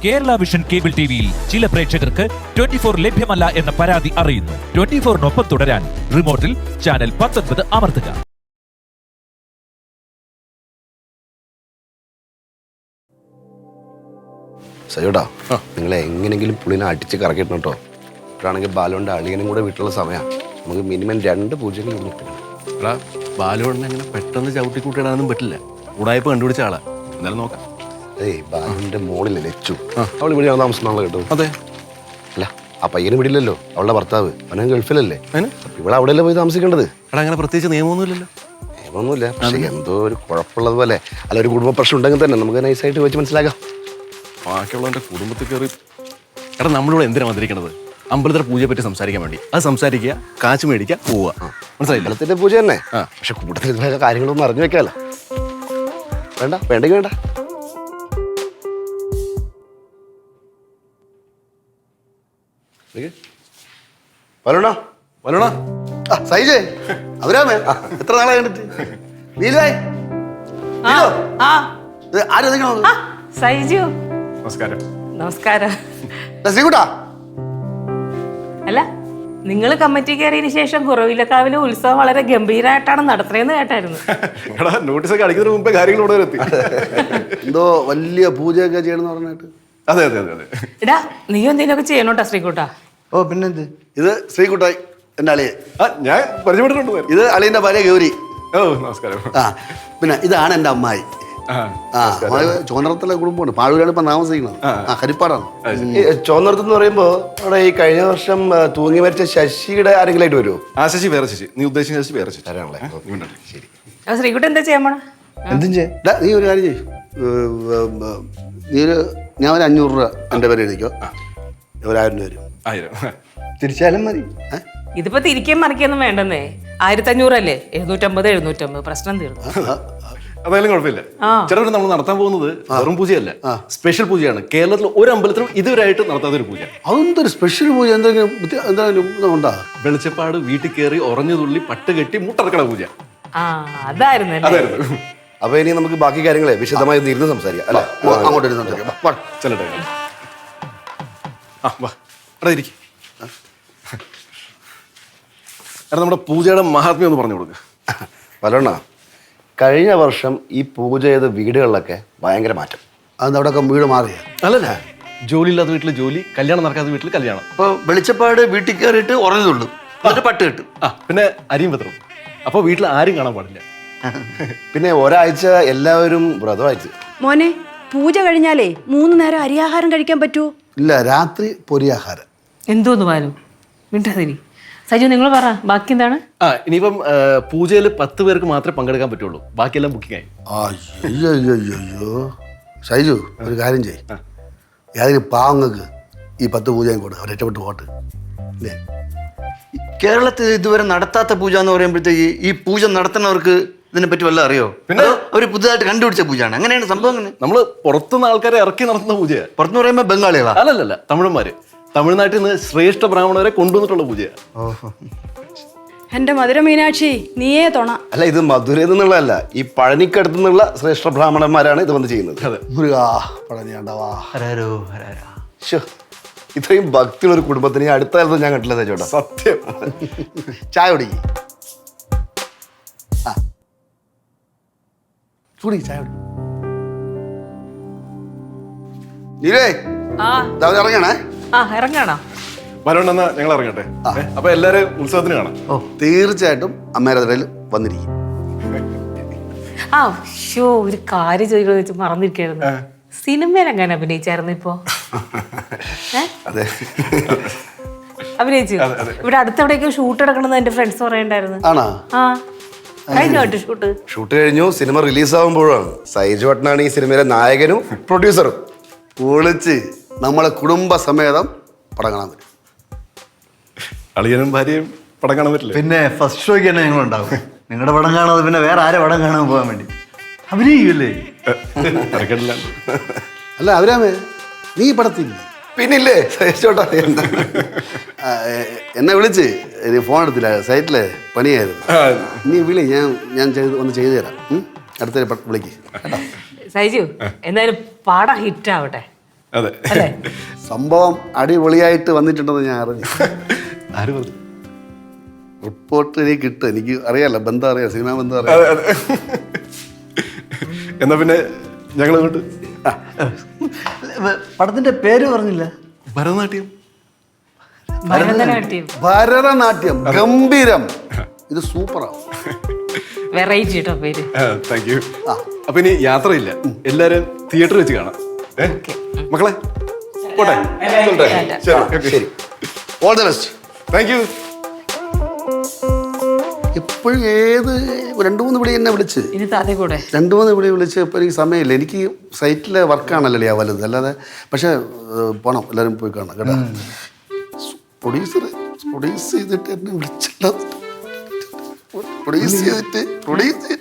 Kerala vision cable ടിവിയിൽ ചില പ്രേക്ഷകർക്ക് 24 ലഭ്യമല്ല എന്ന പരാതി അറിയുന്നു. 24-നൊപ്പം തുടരാൻ റിമോട്ടിൽ ചാനൽ 19 അമർത്തുക. സജോട്ടാ, നിങ്ങളെ എങ്ങനെയെങ്കിലും പുള്ളിനെ അടിച്ച് കറക്കിയിട്ടോ കേട്ടോ. ഇപ്പോഴാണെങ്കിൽ ബാലുവിൻ്റെ അളിയനും കൂടെ വീട്ടിലുള്ള സമയമാണ്. നമുക്ക് മിനിമം 2 പൂജ്യം എടാ, ബാലുവിനെ അങ്ങനെ പെട്ടെന്ന് ചവിട്ടിക്കൂട്ടിയിടാനൊന്നും പറ്റില്ല. ഉടായ്പ കണ്ടുപിടിച്ച ആളാ. എന്തായാലും നോക്കാം. ഏയ്, ബാലുവിൻ്റെ മോളിലെ ലച്ചു അവൾ ഇവിടെ താമസിക്കണല്ലോ കേട്ടോ. അതെ. അല്ല, ആ പയ്യന് വിടില്ലല്ലോ. അവളുടെ ഭർത്താവ് അവനെ ഗൾഫിലല്ലേ. അതിന് ഇവിടെ അവിടെയല്ലേ പോയി താമസിക്കേണ്ടത്. എടാ, അങ്ങനെ പ്രത്യേകിച്ച് നിയമമൊന്നുമില്ലല്ലോ. നിയമമൊന്നുമില്ല, പക്ഷേ എന്തോ ഒരു കുഴപ്പമുള്ളതുപോലെ അല്ല, ഒരു കുടുംബ പ്രശ്നം ഉണ്ടെങ്കിൽ തന്നെ നമുക്ക് നൈസായിട്ട് വെച്ച് മനസ്സിലാക്കാം. ബാക്കിയുള്ളവൻ്റെ കുടുംബത്തിൽ കയറി. എടാ, നമ്മളിവിടെ എന്തിനാണ് വന്നിരിക്കണത്? അമ്പലത്തിലെ പൂജയെ പറ്റി സംസാരിക്കാൻ വേണ്ടി. അത് സംസാരിക്കുക, കാശ് മേടിക്കുക, പോവുക. മനസ്സിലായില്ല? അമ്പലത്തിൻ്റെ പൂജ തന്നെ. പക്ഷെ കൂട്ടത്തിൽ ഇതിനൊക്കെ കാര്യങ്ങളൊന്നും അറിഞ്ഞു വെക്കാമല്ലോ. വേണ്ട, വേണ്ടെങ്കിൽ വേണ്ട. വരണോ വരണോ? സൈജേ, അവരാമേ, എത്ര നാളെ കണ്ടിട്ട്. നീലായി സൈജു, നമസ്കാരം. നമസ്കാരം. ശ്രീകുട്ടാ, അല്ല, നിങ്ങൾ കമ്മിറ്റി കയറിയതിന് ശേഷം കുറവിലക്കാവിലെ ഉത്സവം വളരെ ഗംഭീരമായിട്ടാണ് നടത്തുന്നതെന്ന് കേട്ടായിരുന്നു. എടാ, നോട്ടീസൊക്കെ അടിക്കുന്നതിന് മുമ്പേ കാര്യങ്ങൾ ഇവിടെ എത്തി. എന്തോ വലിയ പൂജയൊക്കെ ചെയ്യണമെന്ന് പറഞ്ഞിട്ട്. അതെ അതെ അതെ അതെ. എടാ, നീ എന്തെങ്കിലുമൊക്കെ ചെയ്യണോട്ടാ ശ്രീകുട്ടാ. ഓ, പിന്നെന്ത്. ഇത് ശ്രീകുട്ടായി, എൻ്റെ അളിയെ. ഞാൻ പരിചയപ്പെട്ടിട്ടുണ്ട്. ഇത് അളിയൻ്റെ ഭാര്യ ഗൗരി. ഓ, നമസ്കാരം. പിന്നെ ഇതാണ് എൻ്റെ അമ്മായി. ചോന്നറത്തുള്ള കുടുംബമാണ്. പാഴൂരാണ് ഇപ്പൊ താമസിക്കുന്നത്. ഹരിപ്പാടാണ്. ചോന്നറത്ത് എന്ന് പറയുമ്പോ അവിടെ ഈ കഴിഞ്ഞ വർഷം തൂങ്ങി മരിച്ച ശശിയുടെ ആരെങ്കിലും ആയിട്ട് വരുമോ? ശശി വേറെ ശശി. നീ ഉദ്ദേശിക്കുന്ന ശശി വേറെ ശശി. ശരി. ശ്രീകുട്ട എന്താ ചെയ്യാൻ പോണ? എന്തും നീ ഒരു കാര്യം ചെയ്യും. ഞാൻ ഒരു 500 രൂപ എൻ്റെ പേര് എഴുതിക്കോ. 1000 രൂപ വരും. 1000 തിരിച്ചാലും മതി. ഇതിപ്പോ തിരിക്കാൻ മറിക്കൊന്നും വേണ്ടെന്നേ. 1500 അല്ലേ? 750 പ്രശ്നം തീർന്നു. അതായാലും കുഴപ്പമില്ല. ചേട്ടാ, നമ്മൾ നടത്താൻ പോകുന്നത് വെറും പൂജയല്ല, സ്പെഷ്യൽ പൂജയാണ്. കേരളത്തിൽ ഒരു അമ്പലത്തിലും ഇതുവരെയായിട്ട് നടത്താത്ത ഒരു പൂജ. അതെന്തൊരു സ്പെഷ്യൽ പൂജ? എന്തെങ്കിലും ഉണ്ടാ? വെളിച്ചപ്പാട് വീട്ടിൽ കയറി ഉറഞ്ഞു തുള്ളി പട്ട് കെട്ടി മുട്ടറക്കണ പൂജ. അതായിരുന്നു. അപ്പൊ ഇനി നമുക്ക് ബാക്കി കാര്യങ്ങളെ വിശദമായി ഇരുന്ന് സംസാരിക്കാം. അല്ല, അങ്ങോട്ട് ഇരുന്ന് സംസാരിക്കാം. ചെല്ലട്ടെ. ഇരിക്കും. എടാ, നമ്മുടെ പൂജയുടെ മഹാത്മ്യം ഒന്ന് പറഞ്ഞു കൊടുക്കുക. പലണ്ണ, കഴിഞ്ഞ വർഷം ഈ പൂജ ചെയ്ത വീടുകളിലൊക്കെ ഭയങ്കര മാറ്റം. അതെന്താ അവിടെയൊക്കെ വീട് മാറിയ? അല്ലല്ല, ജോലി ഇല്ലാത്ത വീട്ടിൽ ജോലി, കല്യാണം നടക്കാത്ത വീട്ടിൽ കല്യാണം. അപ്പോൾ വെളിച്ചപ്പാട് വീട്ടിൽ കയറിയിട്ട് ഉറഞ്ഞുള്ളൂ, എന്നിട്ട് പട്ട് കിട്ടും. പിന്നെ അരിയും പത്രം. അപ്പോൾ വീട്ടിൽ ആരും കാണാൻ പാടില്ല. പിന്നെ ഒരാഴ്ച എല്ലാവരും വ്രതമായിട്ട്. മോനെ, പൂജ കഴിഞ്ഞാലേ 3 നേരം അരിയാഹാരം കഴിക്കാൻ പറ്റുമോ? ഇല്ല, രാത്രി പൊരിയാഹാരം. എന്തോന്ന് പാലു മിണ്ടാതിരി. സജു, നിങ്ങൾ പറ, ബാക്കി എന്താണ്? ഇനിയിപ്പം പൂജയിൽ 10 പേർക്ക് മാത്രമേ പങ്കെടുക്കാൻ പറ്റുള്ളൂ. ബാക്കിയെല്ലാം ബുക്കിംഗ് ആയി. അയ്യോ ഷൈജു, ഒരു കാര്യം ചെയ്യ്. ഏതെങ്കിലും പാവങ്ങൾക്ക് ഈ 10 പൂജയും കൂടെ അവർ രക്ഷപ്പെട്ട് പോട്ട്. അല്ലേ, കേരളത്തിൽ ഇതുവരെ നടത്താത്ത പൂജ എന്ന് പറയുമ്പോഴത്തേക്ക് ഈ പൂജ നടത്തുന്നവർക്ക് ഇതിനെപ്പറ്റി വല്ലതും അറിയോ? പിന്നെ അവർ പുതുതായിട്ട് കണ്ടുപിടിച്ച പൂജയാണ്. അങ്ങനെയാണ് സംഭവം. അങ്ങനെ നമ്മൾ പുറത്തുനിന്ന് ആൾക്കാരെ ഇറക്കി നടത്തുന്ന പൂജയാണ്. പുറത്തുനിന്ന് പറയുമ്പോൾ ബംഗാളികളാ? അല്ലല്ല, തമിഴന്മാര്. തമിഴ്നാട്ടിൽ നിന്ന് ശ്രേഷ്ഠ ബ്രാഹ്മണരെ കൊണ്ടുവന്നിട്ടുള്ള പൂജയാണ്. എന്റെ മധുര മീനാക്ഷി, നീയേ തൊണ. അല്ല, ഇത് മധുരയിൽ നിന്നുള്ളതല്ല, ഈ പഴനിക്കടുത്തു നിന്നുള്ള ശ്രേഷ്ഠ ബ്രാഹ്മണന്മാരാണ് ഇത് വന്ന് ചെയ്യുന്നത്. പഴനിയാണ്ടവാ. ഇത്രയും ഭക്തിയുള്ള ഒരു കുടുംബത്തിന് ഈ അടുത്ത കാലത്ത് ഞാൻ കണ്ടില്ല ചേട്ടാ. സത്യം. ചായ കുടിക്കും. ചായ ഇറങ്ങണേ. ഇറങ്ങാണോ? വരണ്ടെന്നാ ഞങ്ങൾ ഇറങ്ങട്ടെ. അപ്പൊ എല്ലാരും ഉത്സവത്തിന് കാണാം. തീർച്ചയായിട്ടും അമ്മേരെ അതിൽ വന്നിരിക്കും. ഒരു കാര്യം ചോദിക്കുന്നത് വെച്ച് മറന്നിരിക്കായിരുന്നു. സിനിമയിൽ എങ്ങനെ അഭിനയിച്ചായിരുന്നു? ഇപ്പോ അഭിനയിച്ചു. ഇവിടെ അടുത്തെവിടേക്കും ഷൂട്ട് എടുക്കണമെന്ന് എന്റെ ഫ്രണ്ട്സ് പറയണ്ടായിരുന്നു. കഴിഞ്ഞു ഷൂട്ട് കഴിഞ്ഞു. സിനിമ റിലീസ് ആകുമ്പോഴാണ് സൈജു ഭട്ടനാണ് ഈ സിനിമയിലെ നായകനും പ്രൊഡ്യൂസറും. പൊളിച്ച് നമ്മളെ കുടുംബസമേതം പടം കാണാൻ പറ്റും. അളിയനും ഭാര്യയും പടം കാണാൻ പറ്റില്ല. പിന്നെ ഫസ്റ്റ് ഷോയ്ക്ക് തന്നെ ഞങ്ങളുണ്ടാവും. നിങ്ങളുടെ പടം കാണാതെ പിന്നെ വേറെ ആരെ പടം കാണാൻ പോകാൻ വേണ്ടി അഭിനയിക്കുമല്ലേ? അല്ല, അവരാമേ, നീ പടത്തില്ല? പിന്നില്ലേ സഹിച്ചോട്ടാ. എന്നെ വിളിച്ച് ഫോൺ എടുത്തില്ല, സൈറ്റിലെ പണിയായിരുന്നു. നീ വിളി, ഞാൻ ഒന്ന് ചെയ്തു തരാം. അടുത്ത വിളിക്ക്. സൈജു, എന്തായാലും പടം ഹിറ്റ് ആവട്ടെ. അതെ. അല്ലേ? സംഭവം അടിപൊളിയായിട്ട് വന്നിട്ടുണ്ടെന്ന് ഞാൻ അറിഞ്ഞു. ആര് പറഞ്ഞു? റിപ്പോർട്ട് എനിക്ക് കിട്ടും. എനിക്ക് അറിയാലോ, ബന്ധം അറിയാം, സിനിമാ ബന്ധം അറിയാം. എന്നാ പിന്നെ ഞങ്ങൾ അങ്ങോട്ട്. പടത്തിന്റെ പേര് പറഞ്ഞില്ല. ഭരതനാട്യം. ഭരതനാട്യം ഭരതനാട്യം ഗംഭീരം. ഇത് സൂപ്പറാവും. വെറൈറ്റി കേട്ടോ പേര്. Thank you. അപ്പൊ ഇനി യാത്രയില്ല, എല്ലാരും തിയേറ്ററിൽ വെച്ച് കാണാം. മക്കളെ പോട്ടെ. ശരി, all the best. Thank you. എപ്പോഴും ഏത് 2-3 വിളി എന്നെ വിളിച്ച്, ഇനി താതെ കൂടെ 2-3 വിളി വിളിച്ച് ഇപ്പോൾ എനിക്ക് സമയമില്ല. എനിക്ക് സൈറ്റിലെ വർക്കാണല്ലോ വലുത്, അല്ലാതെ. പക്ഷെ പോണം, എല്ലാവരും പോയി കാണാം കേട്ടോ. പ്രൊഡ്യൂസ് ചെയ്തിട്ട് എന്നെ വിളിച്ചില്ല. പ്രൊഡ്യൂസ് ചെയ്തിട്ട്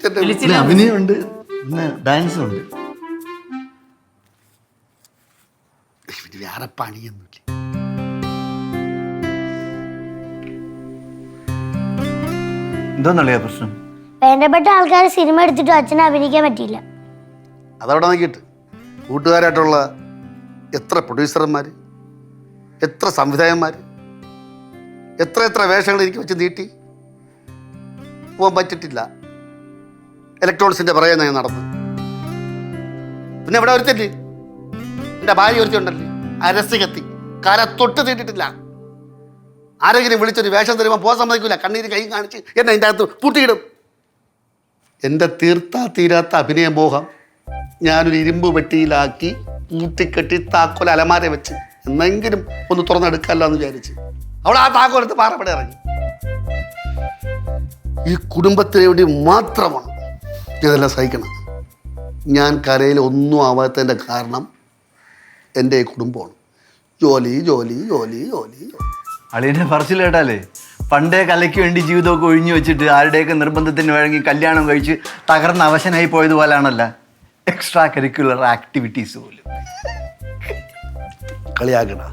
എന്നെ വിളിച്ചില്ല. അഭിനയമുണ്ട്, പിന്നെ ഡാൻസും ഉണ്ട്. വേറെ പണിയൊന്നുമില്ല. എന്തോന്നറിയാ പ്രശ്നം? വേണ്ടപ്പെട്ട ആൾക്കാർ സിനിമ എടുത്തിട്ട് അച്ഛനെ അഭിനയിക്കാൻ പറ്റിയില്ല. അതവിടെ നോക്കിയിട്ട് കൂട്ടുകാരായിട്ടുള്ള എത്ര പ്രൊഡ്യൂസർമാർ, എത്ര സംവിധായകന്മാർ, എത്ര വേഷങ്ങൾ എനിക്ക് വെച്ച് നീട്ടി പോകാൻ പറ്റിയിട്ടില്ല. ഇലക്ട്രോണിക്സിന്റെ പറയാൻ ഞാൻ നടന്നു. പിന്നെ ഇവിടെ ഒരുത്തല്ലേ, എൻ്റെ ഭാര്യ ഒരുത്തുണ്ടല്ലേ, അരസി കത്തി കാല തൊട്ട് തീട്ടിട്ടില്ല. ആരെങ്കിലും വിളിച്ചൊരു വേഷം തരുമ്പോൾ പോകാൻ സമ്മതിക്കില്ല. കണ്ണീര് കൈ കാണിച്ച് എന്നെ അതിൻ്റെ അകത്ത് പൂട്ടിയിടും. എൻ്റെ തീരാത്ത അഭിനയ മോഹം ഞാനൊരു ഇരുമ്പ് പെട്ടിയിലാക്കി പൂട്ടിക്കെട്ടി താക്കോൽ അലമാര വെച്ച് എന്നെങ്കിലും ഒന്ന് തുറന്നെടുക്കാമല്ലോ എന്ന് വിചാരിച്ച് അവൾ ആ താക്കോലെടുത്ത് പാറപ്പെടെ ഇറങ്ങി. ഈ കുടുംബത്തിന് വേണ്ടി മാത്രമാണ് ഇതെല്ലാം സഹിക്കണം. ഞാൻ കരയിൽ ഒന്നും ആവാത്തതിൻ്റെ കാരണം എൻ്റെ ഈ കുടുംബമാണ്. ജോലി ജോലി ജോലി ജോലി ജോലി. അളിയന്റെ പറച്ചിൽ കേട്ടാലേ, പണ്ടേ കലയ്ക്ക് വേണ്ടി ജീവിതമൊക്കെ ഒഴിഞ്ഞു വെച്ചിട്ട് ആരുടെയൊക്കെ നിർബന്ധത്തിന് വഴങ്ങി കല്യാണം കഴിച്ച് തകർന്ന അവശനായി പോയതുപോലാണല്ല എക്സ്ട്രാ കരിക്കുലർ ആക്ടിവിറ്റീസ് പോലും. കളിയാക്കണ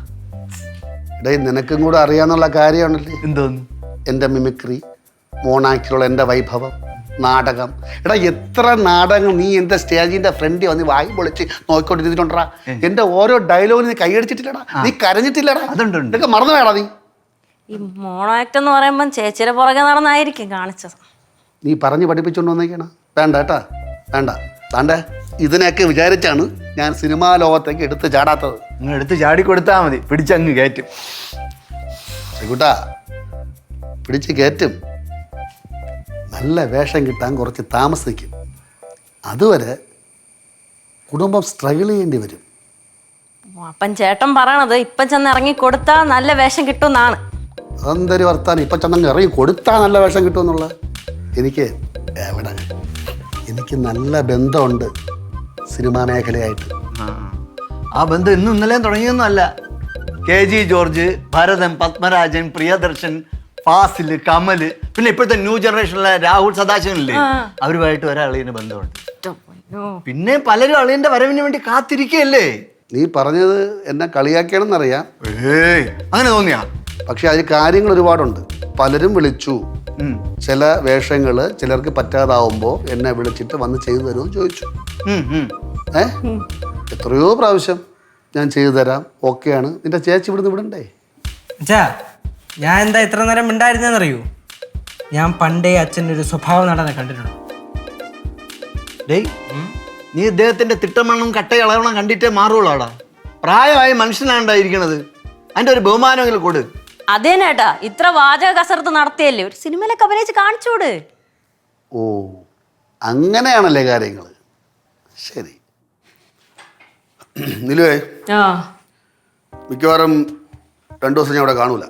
ഇടേ, നിനക്കും കൂടെ അറിയാന്നുള്ള കാര്യമാണല്ലേ എന്തോന്ന്? എൻ്റെ മിമിക്രി, മോണാക്കിലുള്ള എൻ്റെ വൈഭവം, നാടകം. എടാ, എത്ര നാടകങ്ങൾ നീ എൻ്റെ സ്റ്റേജിൻ്റെ ഫ്രണ്ടിൽ വന്ന് വായി പൊളിച്ച് നോക്കിക്കൊണ്ടിരുന്നിട്ടുണ്ടാ. എൻ്റെ ഓരോ ഡയലോഗിന് നീ കൈയടിച്ചിട്ടില്ലടാ, നീ കരഞ്ഞിട്ടില്ലടാ. അതുണ്ട്. ഇതൊക്കെ മറന്നു വേടാ നീ. ഈ മോണോ ആക്ട് എന്ന് പറയുമ്പം ചേച്ചിയുടെ പുറകെ നടന്നായിരിക്കും കാണിച്ചത്. നീ പറഞ്ഞ് പഠിപ്പിച്ചുകൊണ്ട് വന്നേക്കണം. വേണ്ട കേട്ടാ, വേണ്ട. താണ്ടെ ഇതിനെയൊക്കെ വിചാരിച്ചാണ് ഞാൻ സിനിമാ ലോകത്തേക്ക് എടുത്ത് ചാടാത്തത്. നിങ്ങൾ എടുത്ത് ചാടിക്കൊടുത്താൽ മതി, പിടിച്ചങ്ങ് കയറ്റും. കൂട്ടാ, പിടിച്ച് കയറ്റും. നല്ല വേഷം കിട്ടാൻ കുറച്ച് താമസിക്കും. അതുവരെ കുടുംബം സ്ട്രഗിൾ ചെയ്യേണ്ടി വരും. അപ്പം ചേട്ടൻ പറയണത് ഇപ്പം ചെന്ന് ഇറങ്ങി കൊടുത്താൽ നല്ല വേഷം കിട്ടുമെന്നാണ്. അതെന്തൊരു വർത്താനം. ഇപ്പം ചെന്നങ്ങ് ഇറങ്ങി കൊടുത്താൽ നല്ല വേഷം കിട്ടുമെന്നുള്ള എനിക്ക് എവിടെ, എനിക്ക് നല്ല ബന്ധമുണ്ട് സിനിമാ മേഖലയായിട്ട്. ആ ബന്ധം ഇന്നും ഇന്നലെയും തുടങ്ങിയൊന്നുമല്ല. KG ജോർജ്, ഭരതൻ, പത്മരാജൻ, പ്രിയദർശൻ, ഫാസില്, കമല്, പിന്നെ ഇപ്പോഴത്തെ ന്യൂ ജനറേഷനിലെ രാഹുൽ സദാശിവനില്ലേ, അവരുമായിട്ട് ഒരളിയന് ബന്ധമുണ്ട്. പിന്നെ പലരും അളിയന്റെ വരവിന് വേണ്ടി കാത്തിരിക്കുകയല്ലേ. നീ പറഞ്ഞത് എന്നെ കളിയാക്കിയാണെന്നറിയാം. അങ്ങനെ തോന്നിയാ? പക്ഷെ അതിൽ കാര്യങ്ങൾ ഒരുപാടുണ്ട്. പലരും വിളിച്ചു. ചില വേഷങ്ങൾ ചിലർക്ക് പറ്റാതാവുമ്പോൾ എന്നെ വിളിച്ചിട്ട് വന്ന് ചെയ്തു തരുമെന്ന് ചോദിച്ചു. എത്രയോ പ്രാവശ്യം ഞാൻ ചെയ്തു തരാം, ഓക്കെയാണ്. നിന്റെ ചേച്ചി ഇവിടുന്ന് വിടണ്ടേ? അച്ഛാ, ഞാൻ എന്താ ഇത്ര നേരം മിണ്ടായിരുന്നറിയൂ? ഞാൻ പണ്ടേ അച്ഛൻ്റെ ഒരു സ്വഭാവ നടനെ കണ്ടിട്ടുണ്ട്. ഡേയ്, നീ ഇദ്ദേഹത്തിന്റെ തിട്ടമണ്ണം കട്ടയളവണം കണ്ടിട്ടേ മാറുള്ളൂടാ. പ്രായമായ മനുഷ്യനാണ്ടായിരിക്കണത്, അതിന്റെ ഒരു ബഹുമാനമെങ്കിലും കൊടു. അതേനേട്ടാ, ഇത്ര വാചക കസരത്ത് നടത്തിയല്ലേ, ഒരു സിനിമയിലൊക്കെ അഭിനയിച്ച് കാണിച്ചൂട്. ഓ, അങ്ങനെയാണല്ലേ കാര്യങ്ങൾ. ശരി നിലുവേ, മിക്കവാറും 2 ദിവസം ഞാൻ ഇവിടെ കാണൂല.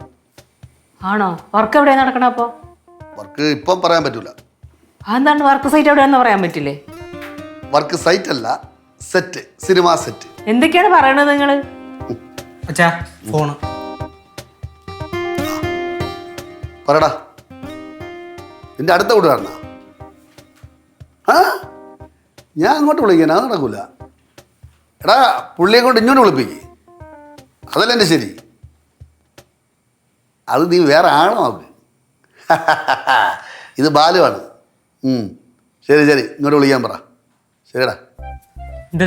ആണോ? വർക്ക് എവിടെയാ നടക്കണ? അപ്പോ വർക്ക് ഇപ്പം പറയാൻ പറ്റൂല. അതെന്താണ് വർക്ക് സൈറ്റ് എവിടെയാന്ന് പറയാൻ പറ്റില്ലേ? വർക്ക് സൈറ്റ് അല്ല, സെറ്റ്, സിനിമാ സെറ്റ്. എന്തൊക്കെയാണ് പറയണത് നിങ്ങള്? അച്ഛാ, ഫോണ് പറടാ. നിന്റെ അടുത്ത കൂട്ടുകാരനാ? ആ, ഞാൻ അങ്ങോട്ട് വിളിക്കാൻ, അത് നടക്കൂല. എടാ, പുള്ളിയെ കൊണ്ട് ഇങ്ങോട്ട് വിളിപ്പിക്ക്. അതല്ല എൻ്റെ ശരി. അത് നീ വേറെ ആണോ നോക്ക്. ഇത് ബാലുവാണ്. ശരി ശരി, ഇങ്ങോട്ട് വിളിക്കാൻ പറ. ശരിടാ. എന്താ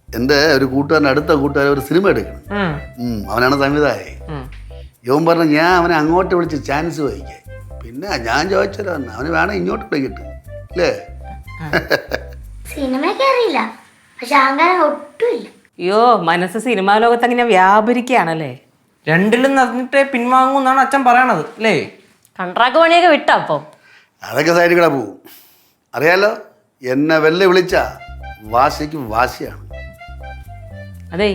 എൻ്റെ ഒരു കൂട്ടുകാരൻ, അടുത്ത കൂട്ടുകാരൻ ഒരു സിനിമ എടുക്കണം. അവനാണ് സംവിധായകൻ. യോൻ പറഞ്ഞു ഞാൻ അവനെ അങ്ങോട്ട് വിളിച്ച് ചാൻസ് വഹിക്കാൻ. പിന്നെ ഞാൻ ചോദിച്ചല്ലോ, അവന് വേണം ഇങ്ങോട്ട് വിളിക്കട്ടെ അല്ലേ? സിനിമയൊക്കെ അറിയില്ല, പക്ഷെ അഹങ്കാരം ഒട്ടുമില്ല. അയ്യോ, മനസ്സ് സിനിമാ ലോകത്ത് അങ്ങനെ വ്യാപരിക്കുകയാണല്ലേ. രണ്ടിലും നടന്നിട്ടേ പിൻവാങ്ങും എന്നാണ് അച്ഛൻ പറയണത് അല്ലേ? കൺട്രാക്ട് പണിയൊക്കെ വിട്ടാ അപ്പൊ? അതൊക്കെ സൈഡിൽ കൂടെ പോവും. അറിയാലോ, എന്നെ വെല്ല് വിളിച്ച വാശിക്ക് വാശിയാണ്. അതേ,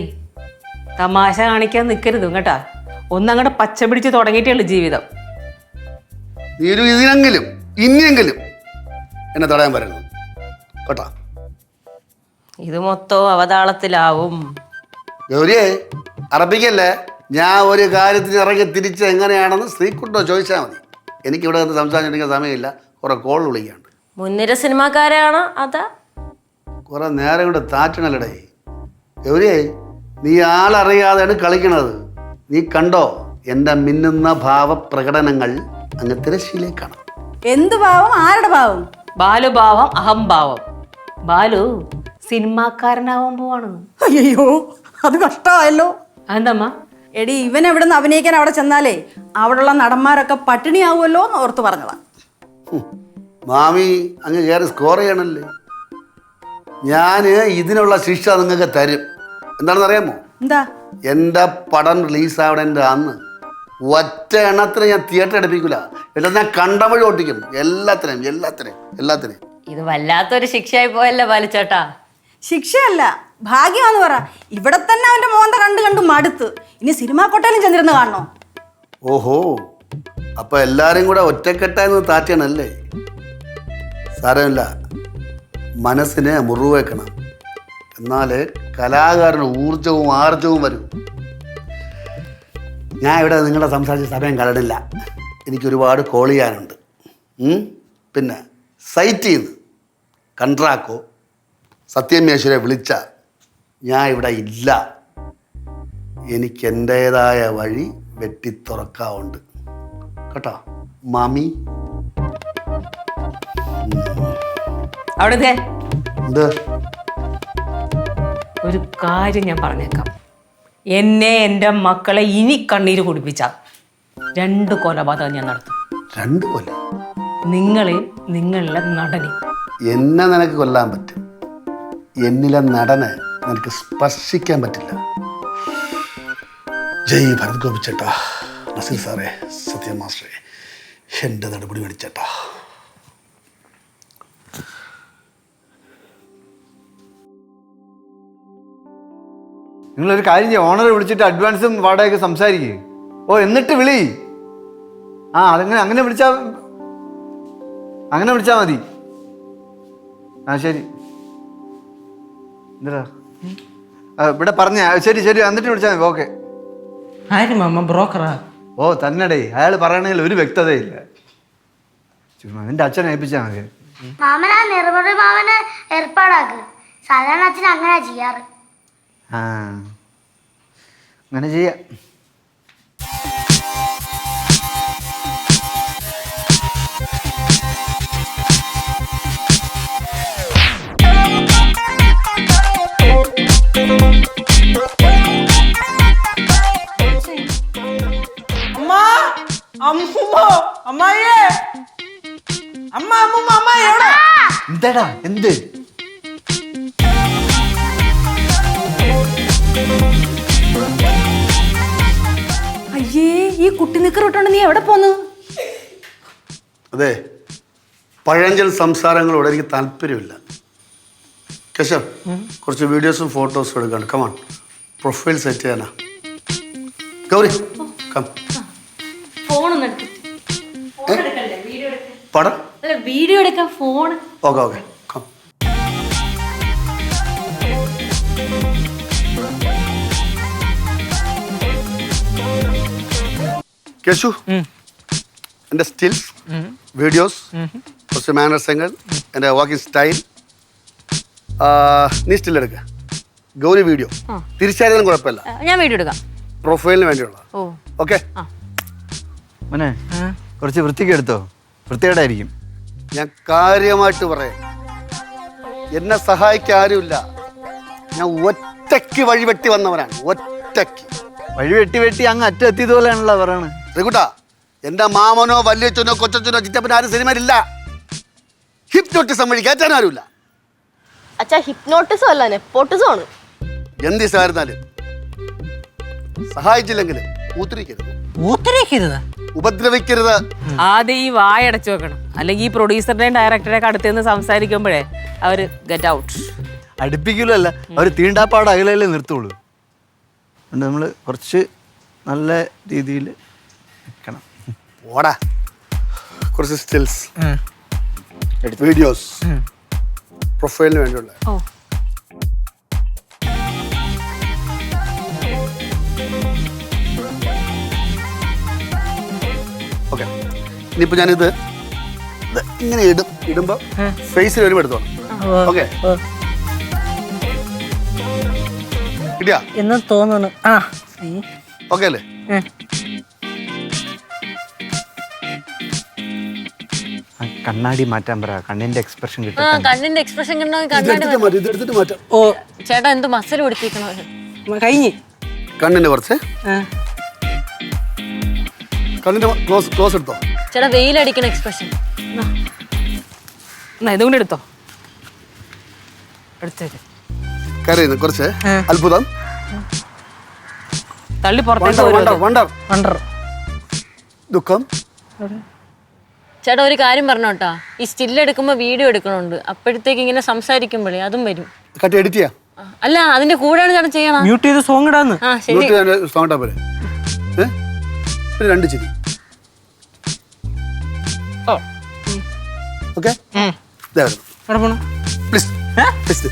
തമാശ കാണിക്കാൻ നിൽക്കരുത് കേട്ടാ. ഒന്നങ്ങോട്ട് പച്ച പിടിച്ച് തുടങ്ങിയിട്ടുള്ളു ജീവിതം. നീ ഒരു ഇതിനെങ്കിലും ഇനിയെങ്കിലും എന്നെ തടയാൻ പറയുന്നത് കേട്ടാ. ഇത് മൊത്തം അവതാളത്തിലാവും. ഗൗരിയെ അറപ്പിക്കല്ലേ. ഞാൻ ഒരു കാര്യത്തിന് ഇറങ്ങി തിരിച്ച് എങ്ങനെയാണെന്ന് ശ്രീകുട്ടോ ചോദിച്ചാൽ മതി. എനിക്കിവിടെ നിന്ന് സംസാരിച്ചിരിക്കാൻ സമയമില്ല, കുറെ കോൾ വിളിക്കാണ്ട്. മുൻനിര സിനിമാക്കാരാണ് അതാ. കുറെ നേരം കൊണ്ട് താറ്റണല്ലേ ഗൗരിയെ. നീ ആളറിയാതെയാണ് കളിക്കണത്. നീ കണ്ടോ എൻ്റെ മിന്നുന്ന ഭാവപ്രകടനങ്ങൾ അങ്ങ് തിരശ്ശീലേക്കാണ്. എന്ത് ഭാവം? ആരുടെ ഭാവം? ബാലുഭാവം, അഹംഭാവം. ബാലു സിനിമാക്കാരനാവാൻ പോവാണ്. അയ്യോ, അത് കഷ്ടമായല്ലോ. അതെന്തമ്മ? എടി, ഇവൻ എവിടെ നിന്ന് അഭിനയിക്കാൻ അവിടെ ചെന്നാലേ അവിടെയുള്ള നടന്മാരൊക്കെ പട്ടിണിയാവുമല്ലോ എന്ന് ഓർത്ത് പറഞ്ഞതാ. മാമി അങ്ങ് കയറി സ്കോർ ചെയ്യണല്ലേ. ഞാൻ ഇതിനുള്ള ശിക്ഷ നിങ്ങൾക്ക് തരും. എന്താണെന്ന് അറിയാമോ? എന്താ? എൻ്റെ പടം റിലീസാവണേൻ്റെ അന്ന് ഒറ്റ എണ്ണത്തിന് ഞാൻ തിയേറ്റർ എടുപ്പിക്കില്ല. എല്ലാം ഞാൻ കണ്ടമഴ ഓട്ടിക്കും. എല്ലാത്തിനെയും. ഇത് വല്ലാത്തൊരു ശിക്ഷയായി പോയല്ലേ ബാലുച്ചേട്ടാ. ശിക്ഷയല്ല, ഭാഗ്യമാന്ന് പറ. ഇവിടെ തന്നെ അവന്റെ മോന്ത കണ്ട് മടുത്ത്. ഇനി സിനിമാ കൊട്ടയിലും ചെന്നിരുന്ന് കാണണോ? ഓഹോ, അപ്പൊ എല്ലാരും കൂടെ ഒറ്റക്കെട്ടായെന്ന് താറ്റണല്ലേ. സാരമില്ല, മനസ്സിനെ മുറിവ് വെക്കണം. എന്നാലേ കലാകാരന് ഊർജവും ആർജവും വരും. ഞാൻ ഇവിടെ നിങ്ങളുടെ സംസാരിച്ച സമയം കളടില്ല. എനിക്കൊരുപാട് കോൾ ചെയ്യാനുണ്ട്. പിന്നെ സൈറ്റിൽ നിന്ന് കൺട്രാക്കോ സത്യമേശ്വരെ വിളിച്ച ഞാൻ ഇവിടെ ഇല്ല. എനിക്ക് എൻ്റേതായ വഴി വെട്ടിത്തുറക്കാറുണ്ട് കേട്ടോ മാമി. അവിടെ എന്ത്? ഒരു കാര്യം ഞാൻ പറഞ്ഞേക്കാം. എന്നെ എൻ്റെ മക്കളെ ഇനി കണ്ണീര് കുടിപ്പിച്ച 2 കൊലപാതകം ഞാൻ നടത്തും. 2 കൊല്ലം? നിങ്ങളെയും നിങ്ങളുടെ നടനെയും. എന്നെ നിനക്ക് കൊല്ലാൻ പറ്റും, എന്നിലെ നടനെ നിനക്ക് സ്പർശിക്കാൻ പറ്റില്ല. ജയ് ഭരത് ഗോപിച്ചേട്ടാ, നസീർ സാറേ, സത്യ മാസ്റ്ററെ, എൻ്റെ നടപടി മേടിച്ചേട്ടാ. നിങ്ങളൊരു കാര്യം ചെയ്യും, ഓണറെ വിളിച്ചിട്ട് അഡ്വാൻസും വാടകയൊക്കെ സംസാരിക്കുക. ഓ, എന്നിട്ട് വിളി. അങ്ങനെ വിളിച്ചാൽ മതി. ശരി. എന്താ ഇവിടെ പറഞ്ഞ? ശരി, എന്നിട്ട് വിളിച്ചാൽ മതി. ഓക്കെ. ആര് മാമ? ബ്രോക്കറാ? ഓ, തന്നെടേ. അയാൾ പറയണതിൽ ഒരു വ്യക്തതയില്ല. ചുമ്മാ നിന്റെ അച്ഛനെ ഏൽപ്പിച്ചാൽ മതി. മാമനാ നിർമ്മല മാമനെ ഏർപ്പാടാക്ക്. സാധാരണ അച്ഛൻ അങ്ങനെ ചെയ്യാറ്. അങ്ങനെ ചെയ്യാം. എന്താടാ? എന്ത്? അയ്യേ, ഈ കുട്ടി നിക്കറിട്ടോണ്ട് നീ എവിടെ പോന്നു? അതെ, പഴഞ്ചൽ സംസാരങ്ങളോട് എനിക്ക് താല്പര്യമില്ല. കേശവ്, കുറച്ച് വീഡിയോസും ഫോട്ടോസും എടുക്കാണ്ട്. കമാൺ, പ്രൊഫൈൽ സെറ്റ് ചെയ്യാനാ. ഗൗരി കം. പടം വീഡിയോ എടുക്കാൻ ഫോൺ. Okay come. കേശു, എൻ്റെ സ്റ്റിൽസ്, വീഡിയോസ്, കുറച്ച് മാനർസങ്ങൾ, എൻ്റെ വാക്കിംഗ് സ്റ്റൈൽ. നീ സ്റ്റിൽ എടുക്ക. ഗൗരി വീഡിയോ. തിരിച്ചായാലും കുഴപ്പമില്ല, ഞാൻ വീഡിയോ എടുക്കാം. പ്രൊഫൈലിന് വേണ്ടിയുള്ള. ഓക്കെ. മോനെ, കുറച്ച് വൃത്തിക്ക് എടുത്തോ, വൃത്തികേടായിരിക്കും. ഞാൻ കാര്യമായിട്ട് പറയാം, എന്നെ സഹായിക്കാൻ ആരുമില്ല. ഞാൻ ഒറ്റയ്ക്ക് വഴിവെട്ടി വന്നവനാണ്, ഒറ്റയ്ക്ക്. വഴി വെട്ടി വെട്ടി അങ്ങ് അറ്റെത്തിയതുപോലെയാണല്ലോ പറയണത്. ശ്രീകുട്ടാ, എൻ്റെ മാമനോ വല്യച്ഛനോ കൊച്ചച്ഛനോ ചിറ്റപ്പനോ ആരും സിനിമയിലില്ല. ഹിപ്നോട്ടിസം വഴി കയറ്റാനും ആരുമില്ല. അച്ഛാ ഹിപ്നോട്ടിസം അല്ല നെപ്പോട്ടിസം ആണ്. എന്ത് സായിരുന്നാലും സഹായിച്ചില്ലെങ്കിൽ ഉപദ്രവിക്കരുത്. ആദ്യം ഈ വായടച്ചു വെക്കണം, അല്ലെങ്കിൽ ഈ പ്രൊഡ്യൂസറുടെയും ഡയറക്ടറുടെയും അടുത്ത് നിന്ന് സംസാരിക്കുമ്പോഴേ അവര് ഗെറ്റ് ഔട്ട്. അടുപ്പിക്കില്ലല്ല, അവർ തീണ്ടാപ്പാട് അകലല്ലേ നിർത്തുള്ളൂ. അതുകൊണ്ട് നമ്മൾ കുറച്ച് നല്ല രീതിയിൽ നിൽക്കണം. ഓടാ, കുറച്ച് സ്റ്റിൽസ്, വീഡിയോസ്, പ്രൊഫൈലിന് വേണ്ടിയുള്ള. ഓക്കെ, ഇനിയിപ്പോൾ ഞാനിത് ഇങ്ങനെ ഇടുമ്പോൾ ഫേസിൽ വരുമ്പോൾ എടുത്തോണം. ഓക്കെ, കിട്ടിയാ എന്ന് തോന്നുന്നു. ഓക്കെ അല്ലേ? കണ്ണാടി മാറ്റാൻ പറ, കണ്ണിന്റെ എക്സ്പ്രഷൻ കിട്ടും. കണ്ണിന്റെ എക്സ്പ്രഷൻ ഇതെടുത്തിട്ട് മാറ്റാം, ഇതെടുത്തിട്ട് മാറ്റാം. ഓ ചേട്ടാ എന്ത് മസൽ പിടിപ്പിക്കണോ? കഴിഞ്ഞ് കണ്ണിന്റെ കുറച്ച് കണ്ണിന്റെ ക്ലോസ് എടുത്തോ. ചേട്ടാ വെയിലടിക്കണ എക്സ്പ്രഷൻ ഇതും കൂടെ എടുത്തോ. എടുത്തേക്ക്, കരയുന്നു കുറച്ച്. അത്ഭുതം, തള്ളി പുറത്തേക്ക് വണ്ടർ, വണ്ടർ, വണ്ടർ, ദുഃഖം. ചേട്ടാ ഒരു കാര്യം പറഞ്ഞോട്ടാ, ഈ സ്റ്റിൽ എടുക്കുമ്പോ വീഡിയോ എടുക്കണുണ്ട്, അപ്പോഴത്തേക്ക് ഇങ്ങനെ സംസാരിക്കുമ്പോഴേ അതും വരും. കട്ട് എഡിറ്റ് ചെയ്യാം. അല്ല അതിന്റെ കൂടെയാണ് ചേട്ടാ ചെയ്യണം. മ്യൂട്ട് ചെയ്ത് സോങ് ഇടാന്ന്. ആ ശരി. സോങ് ഇട്ടാ പോരെ. പിന്നെ 2 ചിരി. Okay, please please.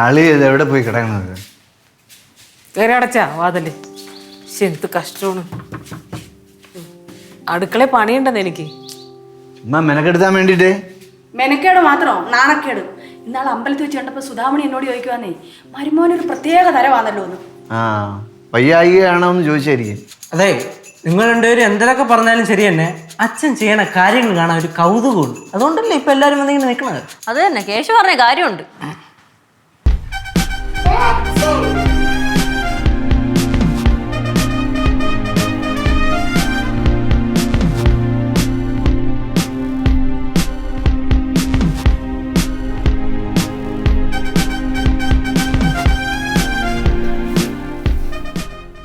ആളി എവിടെ പോയി കിടക്കണത്? കയറി അടച്ചാ വാതല്. പക്ഷെ എന്ത് കഷ്ടമാണ്. അടുക്കള പണിയുണ്ടെന്ന് എനിക്ക്. ചുമ്മാ മെനക്കെടുത്താൻ വേണ്ടിട്ട്. മെനക്കേട് മാത്രം നാണക്കേട്. ഇന്നാൾ അമ്പലത്തിൽ വെച്ച് കണ്ടപ്പോൾ സുധാമണി എന്നോട് ചോദിക്കുവാന്നേ, മരുമോനൊരു പ്രത്യേക തരവാണല്ലോ എന്ന്. ആ വയ്യായികയാണോ എന്ന് ചോദിച്ചായിരിക്കും. അതെ, നിങ്ങൾ രണ്ടുപേരും എന്തൊക്കെ പറഞ്ഞാലും ശരി തന്നെ, അച്ഛൻ ചെയ്യണ കാര്യങ്ങൾ കാണാൻ ഒരു കൗതുകമുണ്ട്. അതുകൊണ്ടല്ലേ ഇപ്പൊ എല്ലാവരും വന്നിങ്ങനെ നിൽക്കണത്. അത് തന്നെ കേശു പറഞ്ഞ കാര്യമുണ്ട്.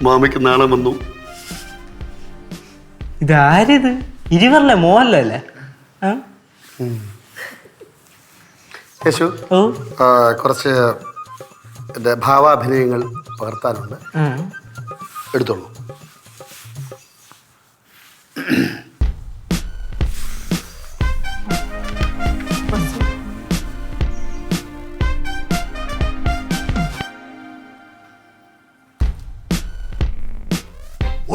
മാമയ്ക്ക് നാണം വന്നു. ഇതാരിത്? ഇരുവറിലെ മോഹൻലല്ലേ? യേശു, ഓ കുറച്ച് എൻ്റെ ഭാവാഭിനയങ്ങൾ പകർത്താനുണ്ട്, എടുത്തോളൂ.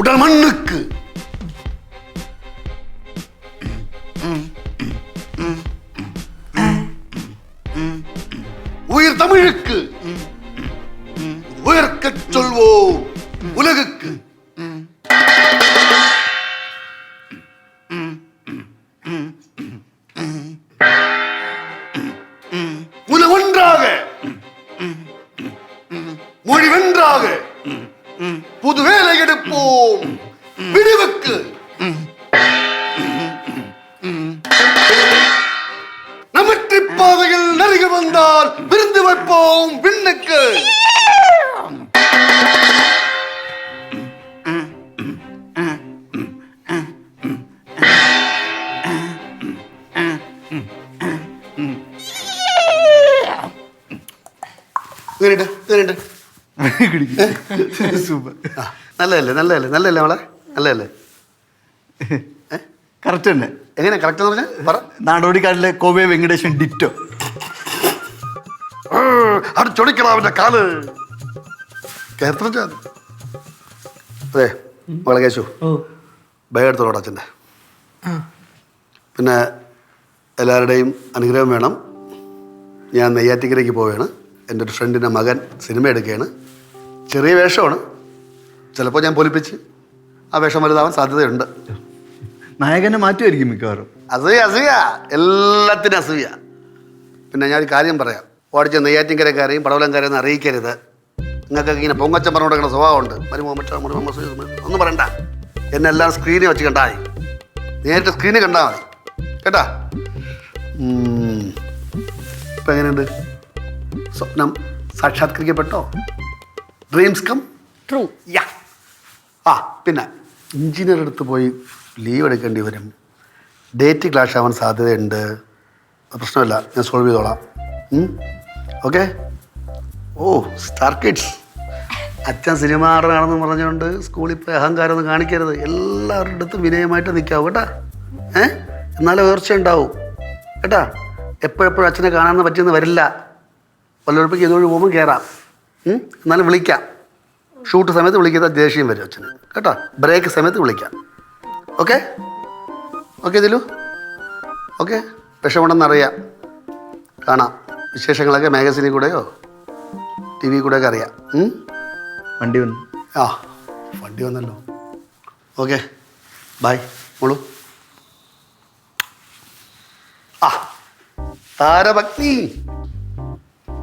உடல் மண்ணுக்கு உயிர் தமிழுக்கு உயர்க்கச் சொல்வோம் உலகுக்கு. குலம் ஒன்றாக, மொழி வென்றாக, புது வேலை எடுப்போம் விடிவுக்கு. நமற்றி பாதையில் நெருங்கி வந்தால் விருந்து வைப்போம் விண்ணுக்கு. സൂപ്പർ. നല്ലതല്ലേ, നല്ലതല്ലേ, നല്ലതല്ലേ അവളെ, നല്ലതല്ലേ? കറക്റ്റ് തന്നെ. എങ്ങനെ കറക്റ്റ് എന്ന് പറഞ്ഞാൽ പറ. നാടോടിക്കാട്ടിലെ കോവെ വെങ്കടേശൻ ഡിറ്റോ. അത് ചൊടിക്കണം അവന്റെ കാല്. അതെ മോളെ കേശു, ബാഗ് എടുത്തോളൂ അച്ഛൻ്റെ. പിന്നെ എല്ലാവരുടെയും അനുഗ്രഹം വേണം. ഞാൻ നെയ്യാറ്റിക്കരയ്ക്ക് പോവുകയാണ്. എൻ്റെ ഒരു ഫ്രണ്ടിൻ്റെ മകൻ സിനിമ എടുക്കുകയാണ്. ചെറിയ വേഷമാണ്, ചിലപ്പോൾ ഞാൻ പൊലിപ്പിച്ച് ആ വേഷം വലുതാവാൻ സാധ്യതയുണ്ട്. നായകനെ മാറ്റുമായിരിക്കും മിക്കവാറും. അസൂയ എല്ലാത്തിനും അസൂയ. പിന്നെ ഞാനൊരു കാര്യം പറയാം, ഓടിച്ച നെയ്യാറ്റിൻകരക്കാരെയും പടവലംകാരെയും അറിയിക്കരുത്. നിങ്ങൾക്കൊക്കെ ഇങ്ങനെ പൊങ്ങച്ചം പറഞ്ഞു കൊടുക്കുന്ന സ്വഭാവമുണ്ട്. ഒന്നും പറയണ്ട, എന്നെ എല്ലാം സ്ക്രീനിൽ വെച്ച് കണ്ടാൽ മതി, നേരിട്ട് സ്ക്രീനിൽ കണ്ടാൽ മതി കേട്ടാ. ഇപ്പം എങ്ങനെയുണ്ട്? സ്വപ്നം സാക്ഷാത്കരിക്കപ്പെട്ടോ? Dreams come true. യാ. ആ പിന്നെ എഞ്ചിനീയർ അടുത്ത് പോയി ലീവ് എടുക്കേണ്ടി വരും, ഡേറ്റ് ക്ലാഷ് ആവാൻ സാധ്യതയുണ്ട്. പ്രശ്നമില്ല, ഞാൻ സോൾവ് ചെയ്തോളാം. ഓക്കെ. ഓ സ്റ്റാർ കിഡ്സ്, അച്ഛൻ സിനിമ ആണെന്ന് പറഞ്ഞുകൊണ്ട് സ്കൂളിൽ പോയി അഹങ്കാരം ഒന്നും കാണിക്കരുത്. എല്ലാവരുടെ അടുത്തും വിനയമായിട്ട് നിൽക്കാവും കേട്ടാ. എന്നാലേ ഉയർച്ച ഉണ്ടാവും കേട്ടാ. എപ്പോഴെപ്പോഴും അച്ഛനെ കാണാൻ പറ്റിയെന്ന് വരില്ല. വല്ലപ്പോഴേക്കും ഇതുവഴി പോകുമ്പോൾ കയറാം. എന്നാലും വിളിക്കാം. ഷൂട്ട് സമയത്ത് വിളിക്കാത്ത ദേഷ്യം വരും അച്ഛന് കേട്ടോ. ബ്രേക്ക് സമയത്ത് വിളിക്കാം. Okay okay Dilu. ഓക്കെ, വിഷമുണ്ടെന്നറിയാം. കാണാം വിശേഷങ്ങളൊക്കെ മാഗസിനിൽ കൂടെയോ ടി വി കൂടെയൊക്കെ അറിയാം. വണ്ടി വന്നു. ആ വണ്ടി വന്നല്ലോ. ഓക്കെ ബൈ മോളു. ആ താരഭക്തി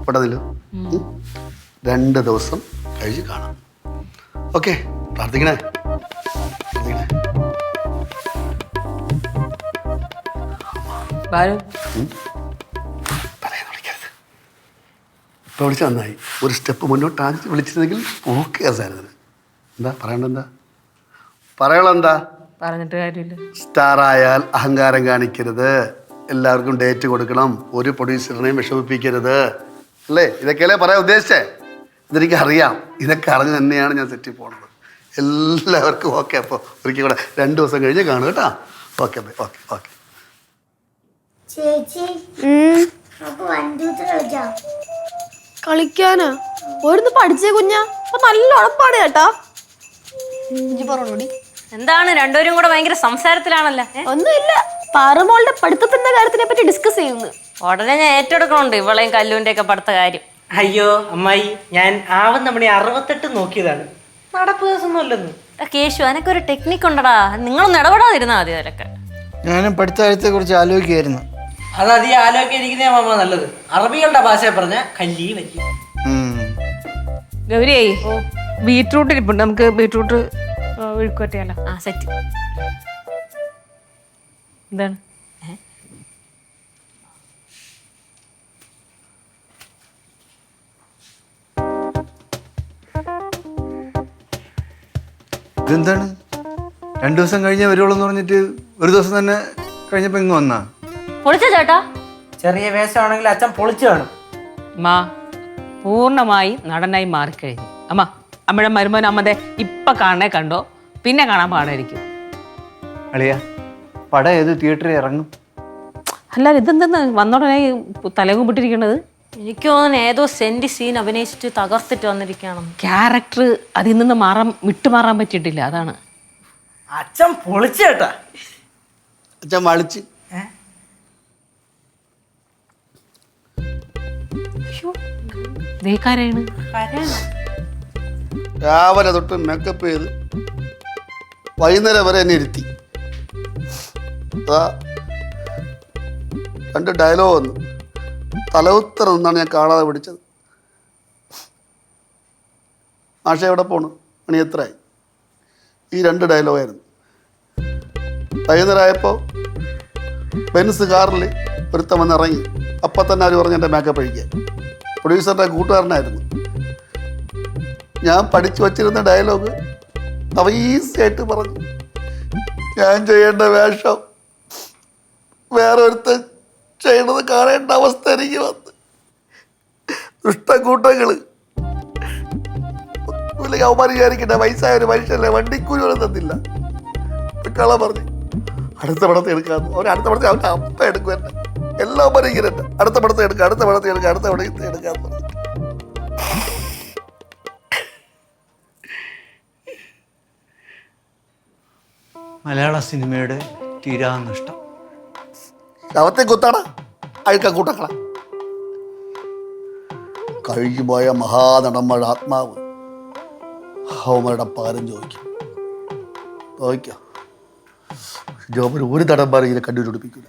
പെട്ടതില്ലോ. 2 ദിവസം കഴിഞ്ഞ് കാണാം. ഓക്കെ, പ്രാർത്ഥിക്കണേ. ഇപ്പോൾ വിളിച്ചാൽ നന്നായി. ഒരു സ്റ്റെപ്പ് മുന്നോട്ട് വിളിച്ചിരുന്നെങ്കിൽ ഓക്കെ സാധനത്തിന്. എന്താ പറയണ്ടെന്താ? പറയണെന്താ? പറഞ്ഞിട്ട് കാര്യമില്ല. സ്റ്റാർ ആയാൽ അഹങ്കാരം കാണിക്കരുത്, എല്ലാവർക്കും ഡേറ്റ് കൊടുക്കണം, ഒരു പ്രൊഡ്യൂസറിനെയും വിഷമിപ്പിക്കരുത് അല്ലേ? ഇതൊക്കെയല്ലേ പറയാൻ ഉദ്ദേശിച്ചേ? ഇതെനിക്ക് അറിയാം. ഇതൊക്കെ അറിഞ്ഞ് തന്നെയാണ് ഞാൻ സെറ്റിൽ പോണത്. എല്ലാവർക്കും ഓക്കെ. അപ്പോൾ ഒരിക്കൽ കൂടെ 2 ദിവസം കഴിഞ്ഞ് കാണും കേട്ടോ. Okay bye. Okay okay. ചേച്ചി നമുക്ക് വണ്ടി കളിക്കാം. കളിക്കാനാ? ഓരോന്ന് പഠിച്ചേ കുഞ്ഞാ, അപ്പൊ നല്ല ഉറപ്പാണ് കേട്ടാ. പറഞ്ഞോടി. എന്താണ് രണ്ടുപേരും കൂടെ ഭയങ്കര സംസാരത്തിലാണല്ലോ? ഒന്നുമില്ല, പാറമോളുടെ പഠിത്തത്തിന്റെ കാര്യത്തിനെ പറ്റി ഡിസ്കസ് ചെയ്യുന്നു. ഉടനെ ഞാൻ ഏറ്റെടുക്കണുണ്ട് ഇവളെയും കല്ലുവിന്റെ ഒക്കെ പഠിത്ത കാര്യം. അയ്യോ അമ്മായി, ഞാൻ ആവുന്ന മണി 68 നോക്കിയതാണ്, നടപ്പ് ദിവസമൊന്നും അല്ലെന്ന്. കേശു, അനക്ക് ഒരു ടെക്നിക്ക് ഉണ്ടടാ, നിങ്ങളൊന്നും ഇടപെടാതിരുന്നാ മതി അതിലൊക്കെ. ഞാനും പഠിത്ത കാര്യത്തെ കുറിച്ച് ആലോചിക്കുകയായിരുന്നു. അത് അധികം ആലോചിക്കാതിരിക്കുന്നേ മാമ നല്ലത്. അറബികളുടെ ഭാഷയെ പറഞ്ഞ കല്ലി വയ്ക്കും. ഗൗരിയേ, ബീറ്റ്റൂട്ട് ഇരിപ്പുണ്ട്, നമുക്ക് ബീറ്റ്റൂട്ട് ഒഴുക്കുവറ്റിയാലോ? ആ സെറ്റ്. എന്താണ്? ഇതെന്താണ് 2 ദിവസം കഴിഞ്ഞേ വരുള്ളൂ എന്ന് പറഞ്ഞിട്ട് 1 ദിവസം തന്നെ കഴിഞ്ഞപ്പോൾ ഇങ്ങ് വന്നാ? പൊളിച്ച ചേട്ടാ, ചെറിയ വേഷമാണെങ്കിൽ അച്ഛൻ പൊളിച്ചു കാണും. മാ പൂർണ്ണമായി നടനായി മാറിക്കഴിഞ്ഞു. അമ്മയുടെ മരുമോൻ അമ്മതെ ഇപ്പൊ കാണണേ കണ്ടോ, പിന്നെ കാണാൻ പാടായിരിക്കും. അളിയ പടം ഏത് തിയേറ്ററിൽ ഇറങ്ങും? അല്ലാതെ ഇതെന്തെന്ന് വന്നോടനെ തലകും വിട്ടിരിക്കണത്? എനിക്ക് തോന്നുന്നു ഏതോ സെന്റ് സീൻ അഭിനയിച്ചിട്ട് തകർത്തിട്ട് വന്നിരിക്കണം. ക്യാരക്ടർ അതിൽ നിന്ന് വിട്ടുമാറാൻ പറ്റിയിട്ടില്ല, അതാണ്. അച്ഛൻ പൊളിച്ചു കേട്ടാ. അച്ഛൻ വളിച്ച്. ാണ് രാവിലെ തൊട്ട് മേക്കപ്പ് ചെയ്ത് വൈകുന്നേരം വരെ എന്നെ ഇരുത്തി. 2 ഡയലോഗ് വന്നു. തലവുത്തരം നിന്നാണ് ഞാൻ കാണാതെ പിടിച്ചത്. ആശ എവിടെ പോണു? മണി എത്രയായി? ഈ 2 ഡയലോഗായിരുന്നു. വൈകുന്നേരം ആയപ്പോൾ ബെൻസ് കാറിൽ ഒരുത്തം വന്ന് ഇറങ്ങി. അപ്പം തന്നെ അവർ പറഞ്ഞ് എൻ്റെ മേക്കപ്പ് അഴിക്കാൻ. പ്രൊഡ്യൂസറുടെ കൂട്ടുകാരനായിരുന്നു. ഞാൻ പഠിച്ചു വച്ചിരുന്ന ഡയലോഗ് അവ ഈസിയായിട്ട് പറഞ്ഞു. ഞാൻ ചെയ്യേണ്ട വേഷം വേറെ ഒരുത്തൻ ചെയ്യണത് കാണേണ്ട അവസ്ഥ എനിക്ക് വന്ന്. ദുഷ്ടക്കൂട്ടങ്ങൾ അവന്മാർ വിചാരിക്കട്ടെ വയസ്സായ ഒരു മനുഷ്യല്ലേ, വണ്ടിക്കൂലി പോലും തന്നില്ല. കള പറഞ്ഞു അടുത്ത പടത്തെ എടുക്കാന്ന്. അവൻ അടുത്ത പടത്തെ അവൻ്റെ അപ്പ എടുക്കും. എന്നെ എല്ലാം ഇങ്ങനെ അടുത്ത പടത്തെ എടുക്കുക, അടുത്ത പടത്തെ എടുക്കുക, അടുത്ത പടത്തെ എടുക്കാന്ന് പറഞ്ഞു. മലയാള സിനിമയുടെ തീരാനഷ്ടം. ശവത്തെ കുത്താട, അഴുക്ക കൂട്ടക്കള. കഴിഞ്ഞുപോയ മഹാനടന്മാരുടെ ആത്മാവ് അവന്മാരുടെ പകരം ചോദിക്കും. ജോബിന് ഒരു തടംബാരം ഇങ്ങനെ കണ്ടുപിടിപ്പിക്കില്ല.